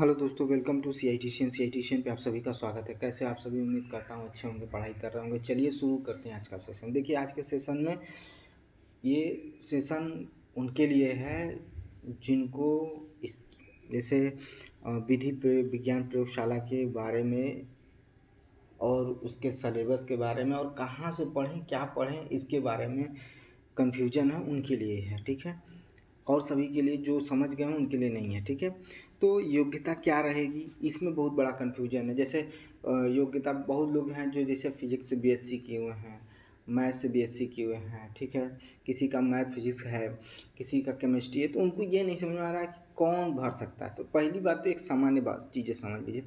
Hello दोस्तों, welcome to C I T C N पे आप सभी का स्वागत है। कैसे आप सभी? उम्मीद करता हूँ अच्छे होंगे, पढ़ाई कर रहे होंगे। चलिए शुरू करते हैं आज का सेशन। देखिए, आज के सेशन में ये सेशन उनके लिए है जिनको इस जैसे विधि विज्ञान प्रयोगशाला के बारे में और उसके सलेबस के बारे में और कहाँ से पढ़ें, क्या पढ़ें, इसके बारे में कन्फ्यूजन है, उनके लिए है। ठीक है, और सभी के लिए जो समझ गए हैं उनके लिए नहीं है। ठीक है, तो योग्यता क्या रहेगी, इसमें बहुत बड़ा कन्फ्यूजन है। जैसे योग्यता, बहुत लोग हैं जो जैसे फिजिक्स से बीएससी किए हुए हैं, मैथ से बीएससी किए हुए हैं। ठीक है, किसी का मैथ फिजिक्स है, किसी का केमिस्ट्री है, तो उनको ये नहीं समझ में आ रहा है कि कौन भर सकता है। तो पहली बात तो एक सामान्य बात चीज़ें समझ लीजिए।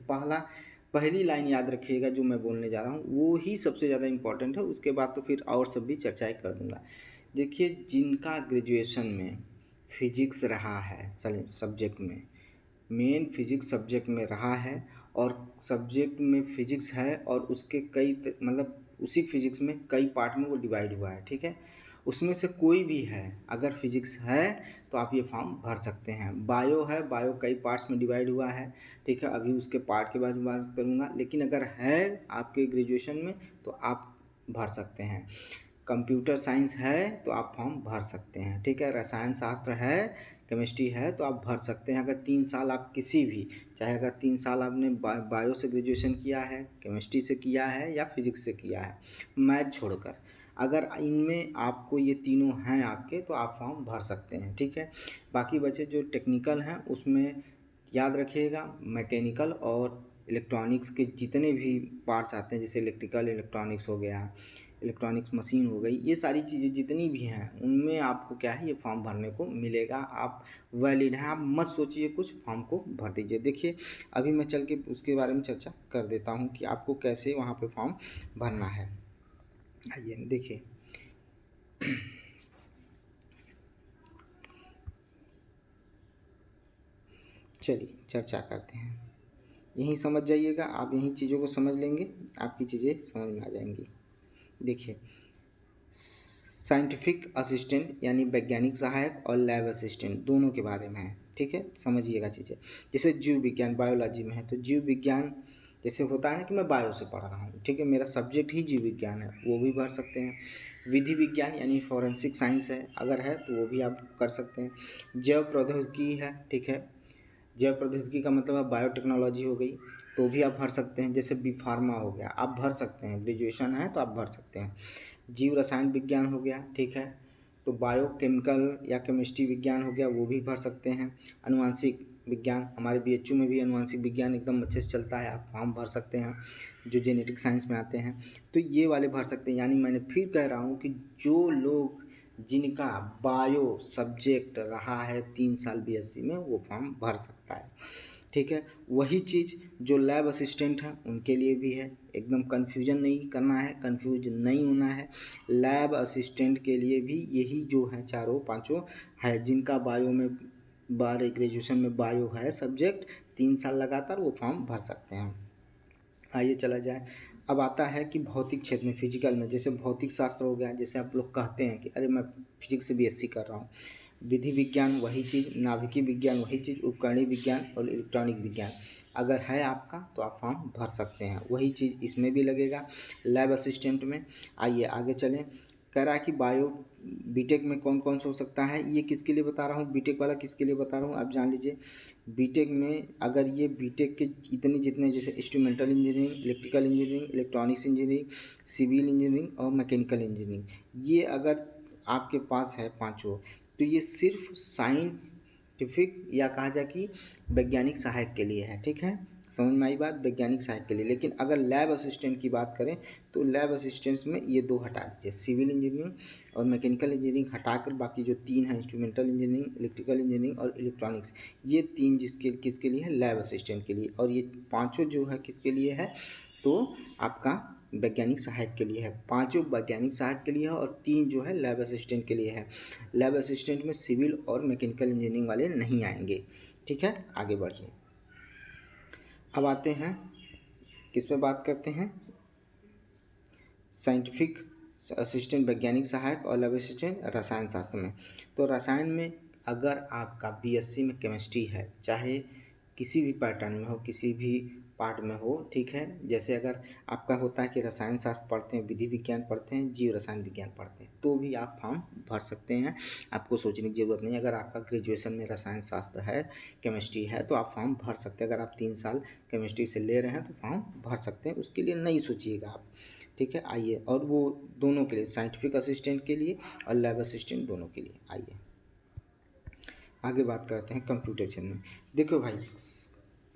पहली लाइन याद रखिएगा जो मैं बोलने जा रहा हूँ, वो ही सबसे ज़्यादा इम्पोर्टेंट है। उसके बाद तो फिर और सब भी चर्चाएँ कर दूँगा। देखिए, जिनका ग्रेजुएशन में फिजिक्स रहा है सब्जेक्ट में, मेन फिजिक्स सब्जेक्ट में रहा है, और सब्जेक्ट में फिजिक्स है और उसके मतलब उसी फिजिक्स में कई पार्ट में वो डिवाइड हुआ है। ठीक है, उसमें से कोई भी है, अगर फिजिक्स है तो आप ये फॉर्म भर सकते हैं। बायो है, बायो कई पार्ट्स में डिवाइड हुआ है। ठीक है, अभी उसके पार्ट के बारे में बात करूँगा, लेकिन अगर है आपके ग्रेजुएशन में तो आप भर सकते हैं। कंप्यूटर साइंस है तो आप फॉर्म भर सकते हैं। ठीक है, रसायन शास्त्र है, केमिस्ट्री है, तो आप भर सकते हैं। अगर 3 साल आप किसी भी, चाहे अगर 3 साल आपने बायो से ग्रेजुएशन किया है, केमिस्ट्री से किया है या फिजिक्स से किया है, मैथ छोड़कर, अगर इनमें आपको ये तीनों हैं आपके, तो आप फॉर्म भर सकते हैं। ठीक है, बाकी बचे जो टेक्निकल हैं उसमें याद रखिएगा, मैकेनिकल और इलेक्ट्रॉनिक्स के जितने भी पार्ट्स आते हैं, जैसे इलेक्ट्रिकल इलेक्ट्रॉनिक्स हो गया, इलेक्ट्रॉनिक्स मशीन हो गई, ये सारी चीज़ें जितनी भी हैं उनमें आपको क्या है, ये फॉर्म भरने को मिलेगा। आप वैलिड हैं, आप मत सोचिए कुछ, फॉर्म को भर दीजिए। देखिए, अभी मैं चल के उसके बारे में चर्चा कर देता हूँ कि आपको कैसे वहाँ पे फॉर्म भरना है। आइए देखिए, चलिए चर्चा करते हैं। यहीं समझ जाइएगा, आप यहीं चीज़ों को समझ लेंगे, आपकी चीज़ें समझ में आ जाएंगी। देखिए, साइंटिफिक असिस्टेंट यानी वैज्ञानिक सहायक और लैब असिस्टेंट दोनों के बारे में है। ठीक है, समझिएगा चीज़ें। जैसे जीव विज्ञान बायोलॉजी में है, तो जीव विज्ञान जैसे होता है ना कि मैं बायो से पढ़ रहा हूँ, ठीक है, मेरा सब्जेक्ट ही जीव विज्ञान है, वो भी भर सकते हैं। विधि विज्ञान यानी फॉरेंसिक साइंस है, अगर है तो वो भी आप कर सकते हैं। जैव प्रौद्योगिकी है, ठीक है, जैव प्रौद्योगिकी का मतलब है बायोटेक्नोलॉजी हो गई, तो भी आप भर सकते हैं। जैसे बी फार्मा हो गया, आप भर सकते हैं, ग्रेजुएशन है तो आप भर सकते हैं। जीव रसायन विज्ञान हो गया, ठीक है, तो बायो केमिकल या केमिस्ट्री विज्ञान हो गया, वो भी भर सकते हैं। अनुवांशिक विज्ञान, हमारे बीएचयू में भी अनुवांशिक विज्ञान एकदम अच्छे से चलता है, आप फॉर्म भर सकते हैं, जो जेनेटिक साइंस में आते हैं, तो ये वाले भर सकते हैं। यानी मैंने फिर कह रहा हूँ कि जो लोग जिनका बायो सब्जेक्ट रहा है 3 साल बीएससी में, वो फॉर्म भर सकता है। ठीक है, वही चीज़ जो लैब असिस्टेंट हैं उनके लिए भी है। एकदम कन्फ्यूजन नहीं करना है, कन्फ्यूज नहीं होना है। लैब असिस्टेंट के लिए भी यही जो है चारों पांचों है, जिनका बायो में ग्रेजुएशन में बायो है सब्जेक्ट, 3 साल लगातार, वो फॉर्म भर सकते हैं। आइए चला जाए, अब आता है कि भौतिक क्षेत्र में, फिजिकल में, जैसे भौतिक शास्त्र हो गया, जैसे आप लोग कहते हैं कि अरे मैं फिजिक्स से बीएससी कर रहा हूँ। विधि विज्ञान वही चीज़, नाभिकीय विज्ञान वही चीज़, उपकरणीय विज्ञान और इलेक्ट्रॉनिक विज्ञान अगर है आपका तो आप फॉर्म भर सकते हैं। वही चीज़ इसमें भी लगेगा, लैब असिस्टेंट में। आइए आगे चलें। कह रहा है कि बायो बीटेक में कौन कौन सा हो सकता है, ये किसके लिए बता रहा हूँ, बीटेक वाला किसके लिए बता रहा हूँ, आप जान लीजिए। बीटेक में अगर ये बीटेक के इतने जितने, जैसे instrumental engineering, electrical engineering, electronics engineering, civil engineering और मैकेनिकल इंजीनियरिंग, ये अगर आपके पास है पांचों, तो ये सिर्फ साइंटिफिक या कहा जाए कि वैज्ञानिक सहायक के लिए है। ठीक है, समझ में आई बात, वैज्ञानिक सहायक के लिए। लेकिन अगर लैब असिस्टेंट की बात करें तो लैब असिस्टेंट्स में ये दो हटा दीजिए, सिविल इंजीनियरिंग और मैकेनिकल इंजीनियरिंग हटाकर बाकी जो तीन है, इंस्ट्रूमेंटल इंजीनियरिंग, इलेक्ट्रिकल इंजीनियरिंग और इलेक्ट्रॉनिक्स, ये तीन किसके लिए है, लैब असिस्टेंट के लिए। और ये पाँचों जो है किसके लिए है, तो आपका वैज्ञानिक सहायक के लिए है। पांचों वैज्ञानिक सहायक के लिए है और तीन जो है लैब असिस्टेंट के लिए है। लैब असिस्टेंट में सिविल और मैकेनिकल इंजीनियरिंग वाले नहीं आएंगे। ठीक है, आगे बढ़िए। अब आते हैं, किस पे बात करते हैं, साइंटिफिक असिस्टेंट वैज्ञानिक सहायक और लैब असिस्टेंट रसायन शास्त्र में। तो रसायन में अगर आपका बीएससी में केमिस्ट्री है, चाहे किसी भी पैटर्न में हो, किसी भी पार्ट में हो, ठीक है। जैसे अगर आपका होता है कि रसायन शास्त्र पढ़ते हैं, विधि विज्ञान पढ़ते हैं, जीव रसायन विज्ञान पढ़ते हैं, तो भी आप फॉर्म भर सकते हैं। आपको सोचने की ज़रूरत नहीं है। अगर आपका ग्रेजुएशन में रसायन शास्त्र है, केमिस्ट्री है, तो आप फॉर्म भर सकते हैं। अगर आप 3 साल केमिस्ट्री से ले रहे हैं तो फॉर्म भर सकते हैं, उसके लिए नहीं सोचिएगा आप, ठीक है। आइए, और वो दोनों के लिए, साइंटिफिक असिस्टेंट के लिए और लैब असिस्टेंट दोनों के लिए। आइए आगे बात करते हैं कंप्यूटेशन में। देखो भाई,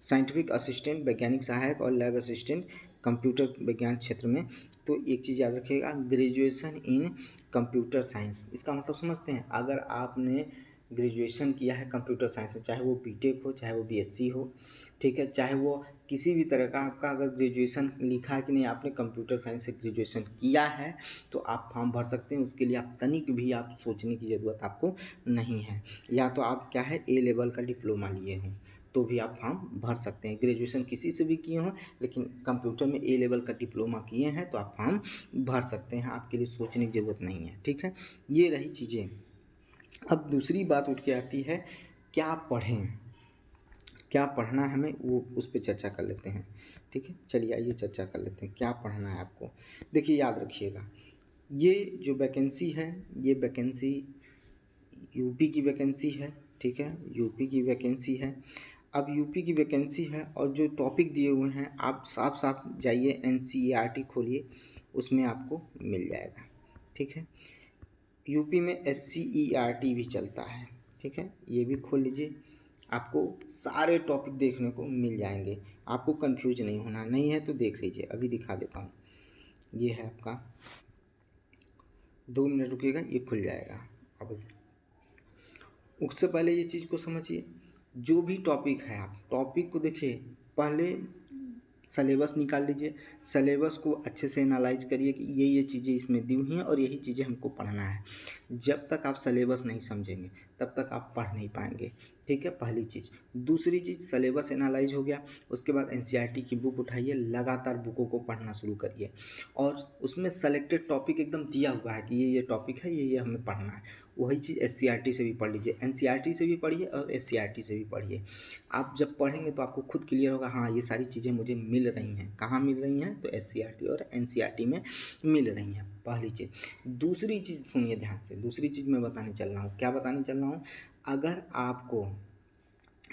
साइंटिफिक असिस्टेंट, वैज्ञानिक सहायक और लैब असिस्टेंट कंप्यूटर विज्ञान क्षेत्र में, तो एक चीज़ याद रखिएगा, ग्रेजुएशन इन कंप्यूटर साइंस, इसका मतलब समझते हैं। अगर आपने ग्रेजुएशन किया है कंप्यूटर साइंस में, चाहे वो बीटेक हो, चाहे वो बीएससी हो, ठीक है, चाहे वो किसी भी तरह का आपका अगर ग्रेजुएशन लिखा है कि नहीं आपने कंप्यूटर साइंस से ग्रेजुएशन किया है, तो आप फॉर्म भर सकते हैं। उसके लिए आप तनिक भी आप सोचने की ज़रूरत आपको नहीं है। या तो आप क्या है, ए लेवल का डिप्लोमा लिए हों तो भी आप फॉर्म भर सकते हैं। ग्रेजुएशन किसी से भी किए हों, लेकिन कंप्यूटर में ए लेवल का डिप्लोमा किए हैं तो आप फॉर्म भर सकते हैं। आपके लिए सोचने की ज़रूरत नहीं है, ठीक है। ये रही चीज़ें। अब दूसरी बात उठ के आती है, क्या पढ़ें, क्या पढ़ना है हमें, वो उस पर चर्चा कर लेते हैं, ठीक है। चलिए आइए चर्चा कर लेते हैं, क्या पढ़ना है आपको। देखिए याद रखिएगा, ये जो वैकेंसी है, ये वैकेंसी यूपी की वैकेंसी है, ठीक है, यूपी की वैकेंसी है। अब यूपी की वैकेंसी है और जो टॉपिक दिए हुए हैं, आप साफ साफ जाइए एनसीईआरटी खोलिए, उसमें आपको मिल जाएगा, ठीक है। यूपी में एससीईआरटी भी चलता है, ठीक है, ये भी खोल लीजिए, आपको सारे टॉपिक देखने को मिल जाएंगे। आपको कंफ्यूज नहीं होना, नहीं है तो देख लीजिए, अभी दिखा देता हूँ। ये है आपका, 2 मिनट रुकिएगा, ये खुल जाएगा। अब उससे पहले ये चीज़ को समझिए, जो भी टॉपिक है आप टॉपिक को देखिए, पहले सलेबस निकाल लीजिए, सलेबस को अच्छे से एनालाइज करिए कि ये चीज़ें इसमें दी हुई हैं और यही चीज़ें हमको पढ़ना है। जब तक आप सलेबस नहीं समझेंगे तब तक आप पढ़ नहीं पाएंगे, ठीक है, पहली चीज़। दूसरी चीज़, सलेबस एनालाइज हो गया, उसके बाद एनसीईआरटी की बुक उठाइए, लगातार बुकों को पढ़ना शुरू करिए और उसमें सेलेक्टेड टॉपिक एकदम दिया हुआ है कि ये टॉपिक है, ये हमें पढ़ना है। वही चीज़ एससीईआरटी से भी पढ़ लीजिए, एनसीईआरटी से भी पढ़िए और एससीईआरटी से भी पढ़िए। आप जब पढ़ेंगे तो आपको खुद क्लियर होगा, हाँ ये सारी चीज़ें मुझे मिल रही हैं। कहाँ मिल रही हैं? तो एससीईआरटी और एनसीईआरटी में मिल रही हैं, पहली चीज़। दूसरी चीज़ सुनिए ध्यान से, दूसरी चीज़ मैं बताने चल रहा हूँ। क्या बताने चल रहा हूँ? अगर आपको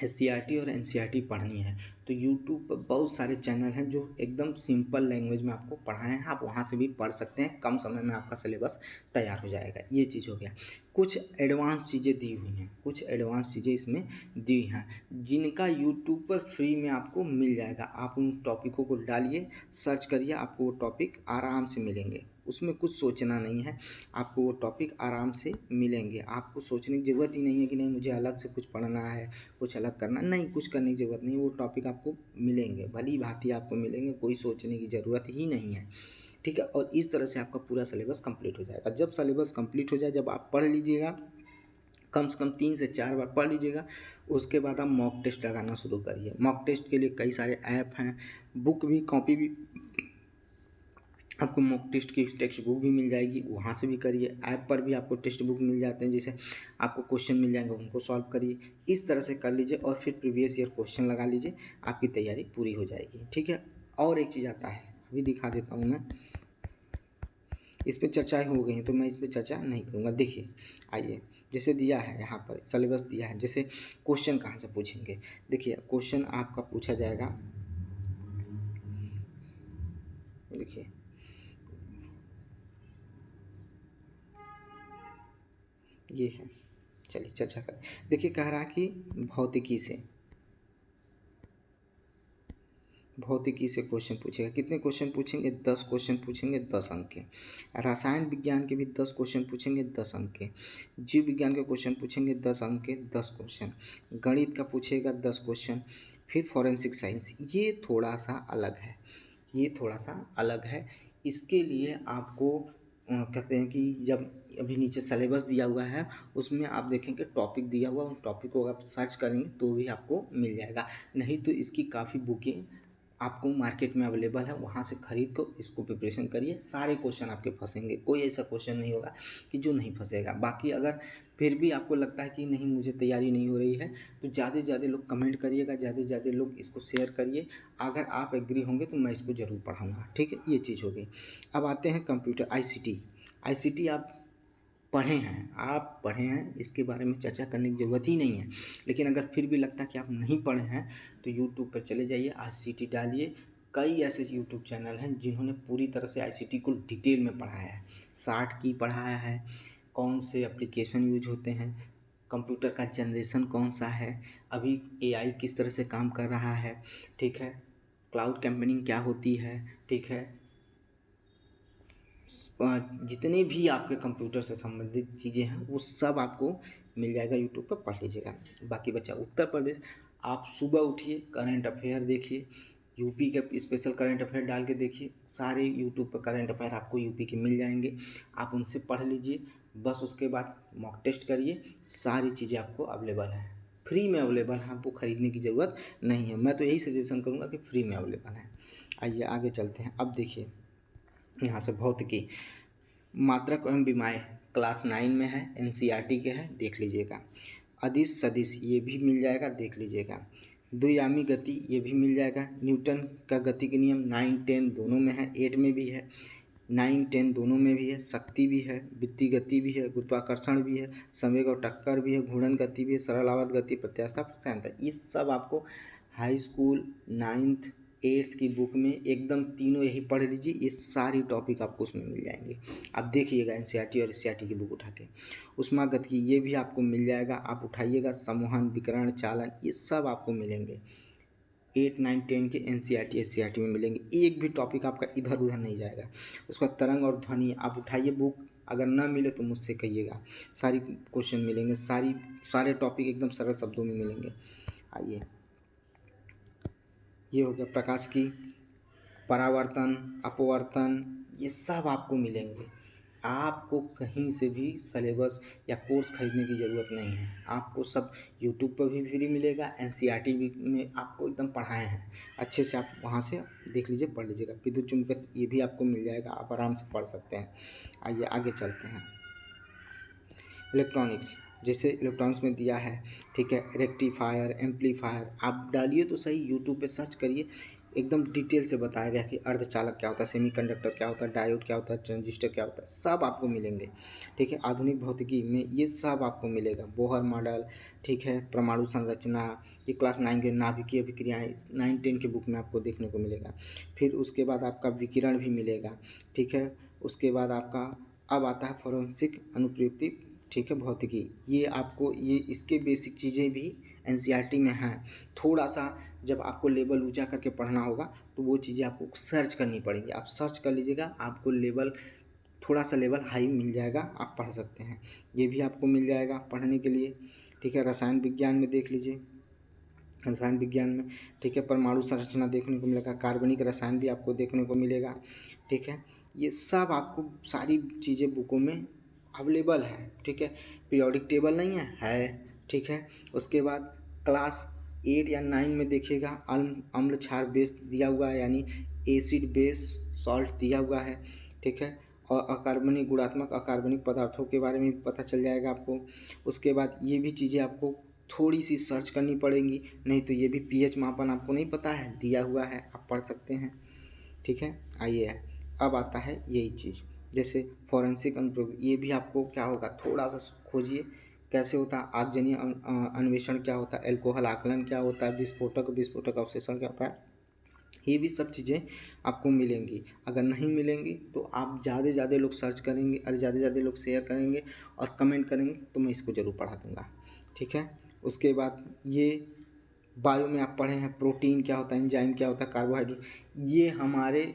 एससीईआरटी और एनसीईआरटी पढ़नी है तो यूट्यूब पर बहुत सारे चैनल हैं जो एकदम सिंपल लैंग्वेज में आपको पढ़ाए हैं, आप वहाँ से भी पढ़ सकते हैं। कम समय में आपका सिलेबस तैयार हो जाएगा। ये चीज़ हो गया। कुछ एडवांस चीज़ें दी हुई हैं, कुछ एडवांस चीज़ें इसमें दी हैं जिनका यूट्यूब पर फ्री में आपको मिल जाएगा। आप उन टॉपिकों को डालिए, सर्च करिए, आपको वो टॉपिक आराम से मिलेंगे। उसमें कुछ सोचना नहीं है, आपको वो टॉपिक आराम से मिलेंगे। आपको सोचने की ज़रूरत ही नहीं है कि नहीं मुझे अलग से कुछ पढ़ना है, कुछ अलग करना, नहीं, कुछ करने की ज़रूरत नहीं। वो टॉपिक आपको मिलेंगे, भली भांति आपको मिलेंगे, कोई सोचने की ज़रूरत ही नहीं है, ठीक है। और इस तरह से आपका पूरा सिलेबस कंप्लीट हो जाएगा। जब सिलेबस कंप्लीट हो जाए, जब आप पढ़ लीजिएगा, कम से कम 3 से 4 बार पढ़ लीजिएगा, उसके बाद आप मॉक टेस्ट लगाना शुरू करिए। मॉक टेस्ट के लिए कई सारे ऐप हैं, बुक भी, कॉपी भी, आपको मॉक टेस्ट की टेक्स्ट बुक भी मिल जाएगी, वहाँ से भी करिए। ऐप पर भी आपको टेक्स्ट बुक मिल जाते हैं, जैसे आपको क्वेश्चन मिल जाएंगे, उनको सॉल्व करिए। इस तरह से कर लीजिए और फिर प्रीवियस ईयर क्वेश्चन लगा लीजिए, आपकी तैयारी पूरी हो जाएगी, ठीक है। और एक चीज़ आता है, अभी दिखा देता हूँ मैं। इस पर चर्चाएँ हो गई हैं तो मैं इस पर चर्चा नहीं करूँगा। देखिए आइए, जैसे दिया है यहाँ पर सिलेबस दिया है, जैसे क्वेश्चन कहाँ से पूछेंगे। देखिए क्वेश्चन आपका पूछा जाएगा, देखिए ये है, चलिए चर्चा करें। देखिए कह रहा है कि भौतिकी से क्वेश्चन पूछेगा। कितने क्वेश्चन पूछेंगे? 10 क्वेश्चन पूछेंगे, 10 अंक के। रसायन विज्ञान के भी 10 क्वेश्चन पूछेंगे, 10 अंक के। जीव विज्ञान के क्वेश्चन पूछेंगे, 10 अंक के, 10 क्वेश्चन। गणित का पूछेगा 10 क्वेश्चन। फिर फॉरेंसिक साइंस, ये थोड़ा सा अलग है, ये थोड़ा सा अलग है। इसके लिए आपको कहते हैं कि जब अभी नीचे सिलेबस दिया हुआ है, उसमें आप देखेंगे टॉपिक दिया हुआ, उन टॉपिक को आप सर्च करेंगे तो भी आपको मिल जाएगा। नहीं तो इसकी काफ़ी बुकें आपको मार्केट में अवेलेबल है, वहाँ से खरीद को इसको प्रिपरेशन करिए। सारे क्वेश्चन आपके फंसेंगे, कोई ऐसा क्वेश्चन नहीं होगा कि जो नहीं फंसेगा। बाकी अगर फिर भी आपको लगता है कि नहीं मुझे तैयारी नहीं हो रही है, तो ज़्यादा से ज़्यादा लोग कमेंट करिएगा, ज़्यादा से ज़्यादा लोग इसको शेयर करिए। अगर आप एग्री होंगे तो मैं इसको ज़रूर पढ़ाऊँगा, ठीक है। ये चीज़ हो गई। अब आते हैं कंप्यूटर ICT आप पढ़े हैं, इसके बारे में चर्चा करने की ज़रूरत ही नहीं है। लेकिन अगर फिर भी लगता है कि आप नहीं पढ़े हैं तो यूट्यूब पर चले जाइए, ICT डालिए। कई ऐसे यूट्यूब चैनल हैं जिन्होंने पूरी तरह से ICT को डिटेल में पढ़ाया है, शार्ट की पढ़ाया है, कौन से एप्लीकेशन यूज होते हैं, कंप्यूटर का जनरेशन कौन सा है, अभी AI किस तरह से काम कर रहा है, ठीक है, क्लाउड कंप्यूटिंग क्या होती है, ठीक है, जितने भी आपके कंप्यूटर से संबंधित चीज़ें हैं वो सब आपको मिल जाएगा, यूट्यूब पर पढ़ लीजिएगा। बाकी बचा उत्तर प्रदेश, आप सुबह उठिए, करंट अफेयर देखिए, यूपी के स्पेशल करंट अफेयर डाल के देखिए, सारे यूट्यूब पर करंट अफेयर आपको यूपी के मिल जाएंगे, आप उनसे पढ़ लीजिए। बस उसके बाद मॉक टेस्ट करिए, सारी चीज़ें आपको अवेलेबल हैं, फ्री में अवेलेबल है, आपको ख़रीदने की ज़रूरत नहीं है। मैं तो यही सजेशन करूँगा कि फ्री में अवेलेबल है। आइए आगे चलते हैं। अब देखिए यहाँ से भौतिकी, मात्रक एवं विमाएँ क्लास 9 में है, NCERT के है, देख लीजिएगा। अदिश सदिश ये भी मिल जाएगा, देख लीजिएगा। द्वियामी गति ये भी मिल जाएगा। न्यूटन का गति के नियम 9, 10 दोनों में है, 8 में भी है, 9, 10 दोनों में भी है। शक्ति भी है, वृत्तीय गति भी है, गुरुत्वाकर्षण भी है, संवेग और टक्कर भी है, घूर्णन गति भी है, सरल आवर्त गति, प्रत्यास्था प्रत्यास्था। ये सब आपको हाई स्कूल 9th 8th की बुक में एकदम तीनों यही पढ़ लीजिए, ये सारी टॉपिक आपको उसमें मिल जाएंगे। आप देखिएगा NCERT और SCERT की बुक उठा के। ऊष्मागतिकी ये भी आपको मिल जाएगा, आप उठाइएगा। संवहन, विकिरण, चालन ये सब आपको मिलेंगे, 8, 9, 10 के NCERT SCERT में मिलेंगे। एक भी टॉपिक आपका इधर उधर नहीं जाएगा। उसका तरंग और ध्वनि आप उठाइए बुक, अगर ना मिले तो मुझसे कहिएगा, सारी क्वेश्चन मिलेंगे, सारे टॉपिक एकदम सरल शब्दों में मिलेंगे। आइए, ये हो गया प्रकाश की, परावर्तन, अपवर्तन, ये सब आपको मिलेंगे। आपको कहीं से भी सिलेबस या कोर्स खरीदने की ज़रूरत नहीं है, आपको सब यूट्यूब पर भी फ्री मिलेगा। NCERT भी में आपको एकदम पढ़ाए हैं अच्छे से, आप वहाँ से देख लीजिए, पढ़ लीजिएगा। विद्युत चुंबकत्व ये भी आपको मिल जाएगा, आप आराम से पढ़ सकते हैं। आइए आगे चलते हैं। इलेक्ट्रॉनिक्स, जैसे इलेक्ट्रॉनिक्स में दिया है, ठीक है, रेक्टिफायर, एम्पलीफायर, आप डालिए तो सही, यूट्यूब पे सर्च करिए, एकदम डिटेल से बताया गया कि अर्धचालक क्या होता है, सेमीकंडक्टर क्या होता है, डायोड क्या होता है, ट्रांजिस्टर क्या होता है, सब आपको मिलेंगे, ठीक है। आधुनिक भौतिकी में ये सब आपको मिलेगा। बोहर मॉडल, ठीक है, परमाणु संरचना, ये क्लास 9 के नाभिकीय विक्रियाएँ 9, 10 की बुक में आपको देखने को मिलेगा। फिर उसके बाद आपका विकिरण भी मिलेगा, ठीक है। उसके बाद आपका अब आता है फोरेंसिक अनुप्रयुक्ति, ठीक है, भौतिकी, ये आपको ये इसके बेसिक चीज़ें भी NCERT में हैं। थोड़ा सा जब आपको लेवल ऊंचा करके पढ़ना होगा तो वो चीज़ें आपको सर्च करनी पड़ेंगी, आप सर्च कर लीजिएगा, आपको लेवल थोड़ा सा लेवल हाई मिल जाएगा, आप पढ़ सकते हैं। ये भी आपको मिल जाएगा पढ़ने के लिए, ठीक है। रसायन विज्ञान में देख लीजिए, रसायन विज्ञान में, ठीक है, परमाणु संरचना देखने को मिलेगा, कार्बनिक रसायन भी आपको देखने को मिलेगा, ठीक है। ये सब आपको सारी चीज़ें बुकों में अवेलेबल है, ठीक है। पीरियोडिक टेबल नहीं है, ठीक है। उसके बाद क्लास 8 या 9 में देखिएगा, अम्ल क्षार बेस दिया हुआ है, यानी एसिड बेस सॉल्ट दिया हुआ है, ठीक है। और अकार्बनिक गुणात्मक अकार्बनिक पदार्थों के बारे में भी पता चल जाएगा आपको। उसके बाद ये भी चीज़ें आपको थोड़ी सी सर्च करनी पड़ेंगी, नहीं तो ये भी pH मापन आपको नहीं पता है, दिया हुआ है, आप पढ़ सकते हैं, ठीक है। आइए अब आता है यही चीज़, जैसे फॉरेंसिक अनुप्रयोग, ये भी आपको क्या होगा, थोड़ा सा खोजिए कैसे होता है, आगजनीय अन्वेषण क्या होता है, एल्कोहल आकलन क्या होता है, विस्फोटक अवशेषण क्या होता है, ये भी सब चीज़ें आपको मिलेंगी। अगर नहीं मिलेंगी तो आप ज़्यादा से ज़्यादा लोग सर्च करेंगे और ज़्यादा से ज़्यादा लोग शेयर करेंगे और कमेंट करेंगे तो मैं इसको ज़रूर पढ़ा दूँगा, ठीक है। उसके बाद ये बायो में आप पढ़े हैं, प्रोटीन क्या होता है, एंजाइम क्या होता है, कार्बोहाइड्रेट, ये हमारे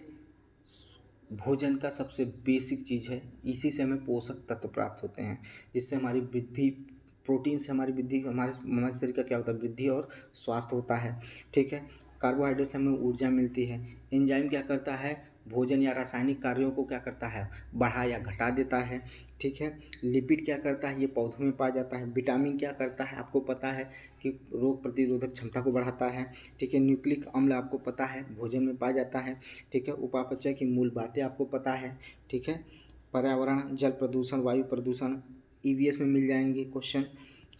भोजन का सबसे बेसिक चीज़ है, इसी से हमें पोषक तत्व प्राप्त होते हैं, जिससे हमारी वृद्धि, प्रोटीन से हमारी वृद्धि, हमारे शरीर का क्या होता है, वृद्धि और स्वास्थ्य होता है, ठीक है। कार्बोहाइड्रेट से हमें ऊर्जा मिलती है। एंजाइम क्या करता है, भोजन या रासायनिक कार्यों को क्या करता है, बढ़ा या घटा देता है, ठीक है। लिपिड क्या करता है, ये पौधों में पाया जाता है। विटामिन क्या करता है, आपको पता है कि रोग प्रतिरोधक क्षमता को बढ़ाता है, ठीक है। न्यूक्लिक अम्ल आपको पता है भोजन में पाया जाता है, ठीक है। उपापचय की मूल बातें आपको पता है, ठीक है। पर्यावरण, जल प्रदूषण, वायु प्रदूषण ईवीएस में मिल जाएंगे क्वेश्चन,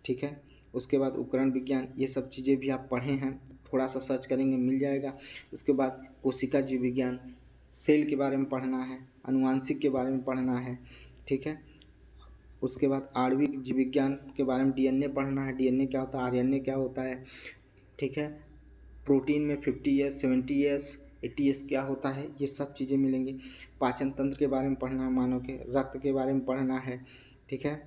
ठीक है। उसके बाद उपकरण विज्ञान, ये सब चीज़ें भी आप पढ़े हैं, थोड़ा सा सर्च करेंगे मिल जाएगा। उसके बाद कोशिका जीव विज्ञान, सेल के बारे में पढ़ना है, अनुवांशिक के बारे में पढ़ना है, ठीक है। उसके बाद आणविक जीव विज्ञान के बारे में डीएनए पढ़ना है, डीएनए क्या होता है, आरएनए क्या होता है, ठीक है। प्रोटीन में 50S 70S 80S क्या होता है, ये सब चीज़ें मिलेंगी। पाचन तंत्र के बारे में पढ़ना है, मानव के रक्त के बारे में पढ़ना है, ठीक है।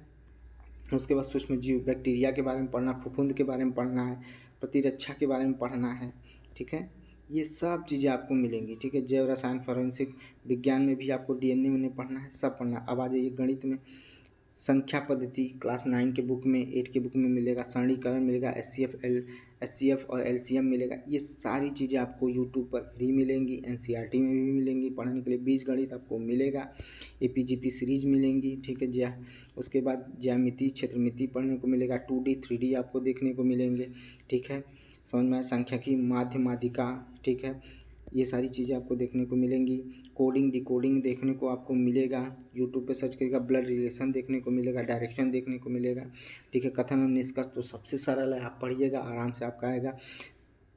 उसके बाद सूक्ष्म जीव बैक्टीरिया के बारे में पढ़ना, फफूंद के बारे में पढ़ना है, प्रतिरक्षा के बारे में पढ़ना है, ठीक है। ये सब चीज़ें आपको मिलेंगी, ठीक है। जैव रसायन फोरेंसिक विज्ञान में भी आपको डीएनए में पढ़ना है, सब पढ़ना है। अब आ जाइए गणित में, संख्या पद्धति क्लास 9 के बुक में, 8 के बुक में मिलेगा, सरलीकरण मिलेगा, एचसीएफ और एलसीएम मिलेगा। ये सारी चीज़ें आपको यूट्यूब पर फ्री मिलेंगी, एनसीईआरटी में भी मिलेंगी पढ़ने के लिए। बीजगणित आपको मिलेगा, एपीजीपी सीरीज मिलेंगी, ठीक है। उसके बाद ज्यामिति क्षेत्रमिति पढ़ने को मिलेगा, 2D 3D आपको देखने को मिलेंगे, ठीक है। समझ में आया, सांख्यिकी माध्य माध्यिका, ठीक है। ये सारी चीज़ें आपको देखने को मिलेंगी। कोडिंग डिकोडिंग देखने को आपको मिलेगा, यूट्यूब पे सर्च करिएगा, ब्लड रिलेशन देखने को मिलेगा, डायरेक्शन देखने को मिलेगा, ठीक है। कथन और निष्कर्ष तो सबसे सरल है, आप पढ़िएगा आराम से आपका आएगा।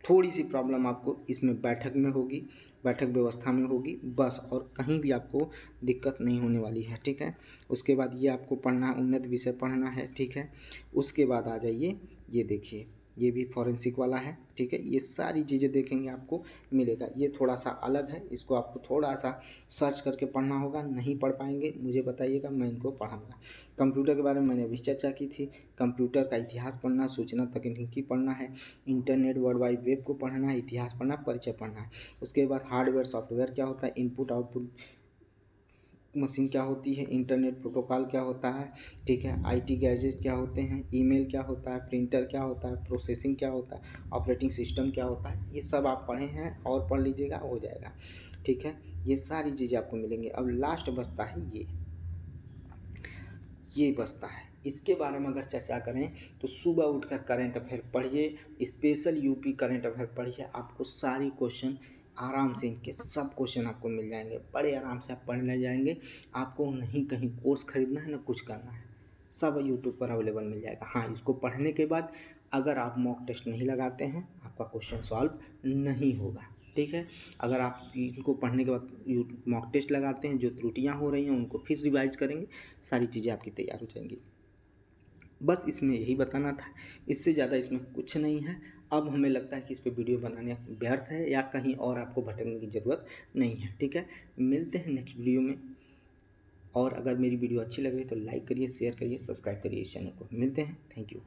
थोड़ी सी प्रॉब्लम आपको इसमें बैठक में होगी, बैठक व्यवस्था में होगी बस, और कहीं भी आपको दिक्कत नहीं होने वाली है, ठीक है। उसके बाद ये आपको पढ़ना है, उन्नत विषय पढ़ना है, ठीक है। उसके बाद आ जाइए, ये देखिए ये भी फॉरेंसिक वाला है, ठीक है। ये सारी चीज़ें देखेंगे आपको मिलेगा। ये थोड़ा सा अलग है, इसको आपको थोड़ा सा सर्च करके पढ़ना होगा, नहीं पढ़ पाएंगे मुझे बताइएगा, मैं इनको पढ़ाऊँगा। कंप्यूटर के बारे में मैंने अभी चर्चा की थी, कंप्यूटर का इतिहास पढ़ना, सूचना तकनीकी पढ़ना है, इंटरनेट वर्ल्ड वाइड वेब को पढ़ना है, इतिहास पढ़ना, परिचय पढ़ना है। उसके बाद हार्डवेयर सॉफ्टवेयर क्या होता है, इनपुट आउटपुट मशीन क्या होती है, इंटरनेट प्रोटोकॉल क्या होता है, ठीक है। आईटी गैजेट क्या होते हैं, ईमेल क्या होता है, प्रिंटर क्या होता है, प्रोसेसिंग क्या होता है, ऑपरेटिंग सिस्टम क्या होता है, ये सब आप पढ़े हैं और पढ़ लीजिएगा, हो जाएगा, ठीक है। ये सारी चीज़ें आपको मिलेंगी। अब लास्ट बचता है ये बचता है, इसके बारे में अगर चर्चा करें तो सुबह उठकर करंट अफेयर पढ़िए, स्पेशल यूपी करंट अफेयर पढ़िए, आपको सारी क्वेश्चन आराम से, इनके सब क्वेश्चन आपको मिल जाएंगे, बड़े आराम से आप पढ़ने जाएंगे। आपको नहीं कहीं कोर्स खरीदना है ना कुछ करना है, सब यूट्यूब पर अवेलेबल मिल जाएगा। हाँ, इसको पढ़ने के बाद अगर आप मॉक टेस्ट नहीं लगाते हैं, आपका क्वेश्चन सॉल्व नहीं होगा, ठीक है। अगर आप इनको पढ़ने के बाद मॉक टेस्ट लगाते हैं, जो त्रुटियां हो रही हैं उनको फिर रिवाइज करेंगे, सारी चीज़ें आपकी तैयार हो जाएंगी। बस इसमें यही बताना था, इससे ज़्यादा इसमें कुछ नहीं है। अब हमें लगता है कि इस पर वीडियो बनाने व्यर्थ है या कहीं और आपको भटकने की ज़रूरत नहीं है, ठीक है। मिलते हैं नेक्स्ट वीडियो में, और अगर मेरी वीडियो अच्छी लग रही तो लाइक करिए, शेयर करिए, सब्सक्राइब करिए इस चैनल को। मिलते हैं, थैंक यू।